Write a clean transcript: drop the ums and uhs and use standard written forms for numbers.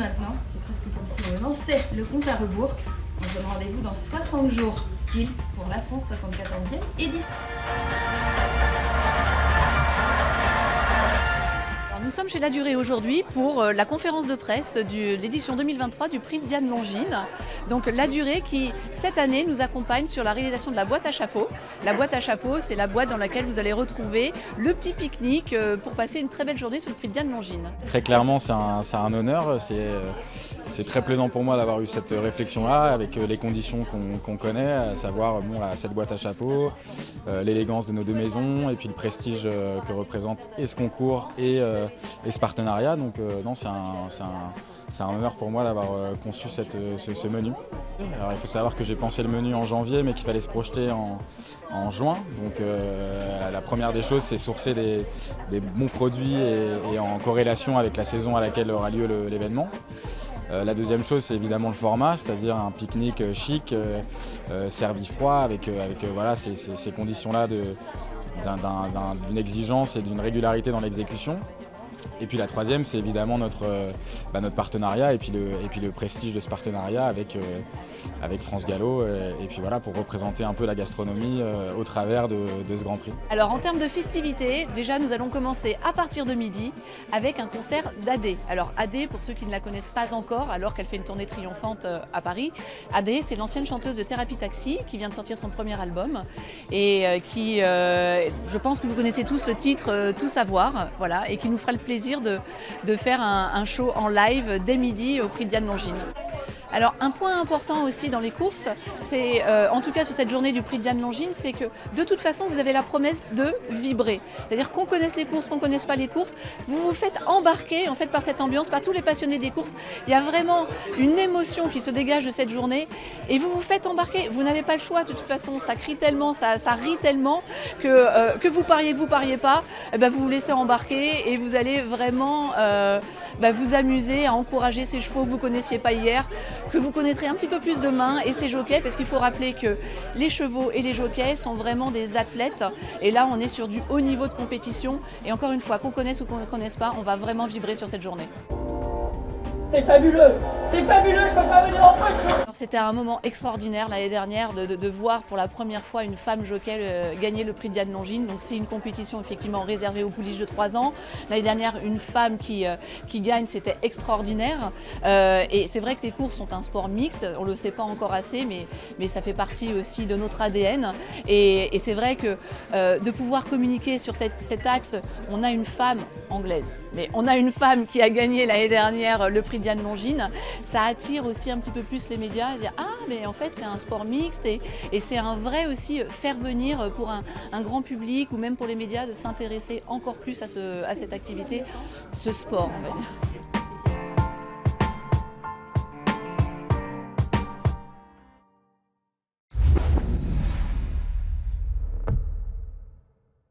maintenant. C'est presque comme si on lançait le compte à rebours. On se donne rendez-vous dans 60 jours pile pour la 174e édition. Nous sommes chez La Durée aujourd'hui pour la conférence de presse de l'édition 2023 du prix Diane Longine. Donc La Durée qui, cette année, nous accompagne sur la réalisation de la boîte à chapeau. La boîte à chapeau, c'est la boîte dans laquelle vous allez retrouver le petit pique-nique pour passer une très belle journée sur le prix Diane Longine. Très clairement, c'est un honneur. C'est très plaisant pour moi d'avoir eu cette réflexion-là avec les conditions qu'on connaît, à savoir cette boîte à chapeau, l'élégance de nos deux maisons et puis le prestige que représente et ce concours et ce partenariat. Donc non, c'est un honneur pour moi d'avoir conçu ce menu. Alors, il faut savoir que j'ai pensé le menu en janvier mais qu'il fallait se projeter en juin. Donc la première des choses, c'est sourcer des bons produits et en corrélation avec la saison à laquelle aura lieu l'événement. La deuxième chose, c'est évidemment le format, c'est-à-dire un pique-nique chic, servi froid, avec voilà, ces conditions-là d'une exigence et d'une régularité dans l'exécution. Et puis la troisième, c'est évidemment notre partenariat et puis le prestige de ce partenariat avec France Gallo et puis voilà, pour représenter un peu la gastronomie au travers de ce Grand Prix. Alors en termes de festivités, déjà nous allons commencer à partir de midi avec un concert d'Adé. Alors Adé, pour ceux qui ne la connaissent pas encore, alors qu'elle fait une tournée triomphante à Paris, Adé, c'est l'ancienne chanteuse de Thérapie Taxi qui vient de sortir son premier album et qui, je pense que vous connaissez tous le titre Tout savoir, voilà, et qui nous fera le plaisir de faire un show en live dès midi au prix Diane Longine. Alors un point important aussi dans les courses, c'est en tout cas sur cette journée du prix Diane Longine, c'est que de toute façon vous avez la promesse de vibrer. C'est-à-dire qu'on connaisse les courses, qu'on ne connaisse pas les courses, vous vous faites embarquer en fait par cette ambiance, par tous les passionnés des courses. Il y a vraiment une émotion qui se dégage de cette journée et vous vous faites embarquer. Vous n'avez pas le choix de toute façon, ça crie tellement, ça rit tellement que vous pariez, que vous pariez pas, vous vous laissez embarquer et vous allez vraiment vous amuser à encourager ces chevaux que vous ne connaissiez pas hier, que vous connaîtrez un petit peu plus demain et ces jockeys, parce qu'il faut rappeler que les chevaux et les jockeys sont vraiment des athlètes et là on est sur du haut niveau de compétition et encore une fois, qu'on connaisse ou qu'on ne connaisse pas, on va vraiment vibrer sur cette journée. C'est fabuleux, je peux pas venir en poche. C'était un moment extraordinaire l'année dernière de voir pour la première fois une femme jockey gagner le prix Diane Longine. Donc c'est une compétition effectivement réservée aux pouliches de 3 ans. L'année dernière, une femme qui gagne, c'était extraordinaire. Et c'est vrai que les courses sont un sport mixte, on ne le sait pas encore assez, mais ça fait partie aussi de notre ADN. Et c'est vrai que de pouvoir communiquer sur cet axe, on a une femme anglaise, mais on a une femme qui a gagné l'année dernière le prix Diane Longine, ça attire aussi un petit peu plus les médias à se dire « Ah, mais en fait, c'est un sport mixte et c'est un vrai aussi faire venir pour un grand public ou même pour les médias de s'intéresser encore plus à cette activité, ce sport en fait. »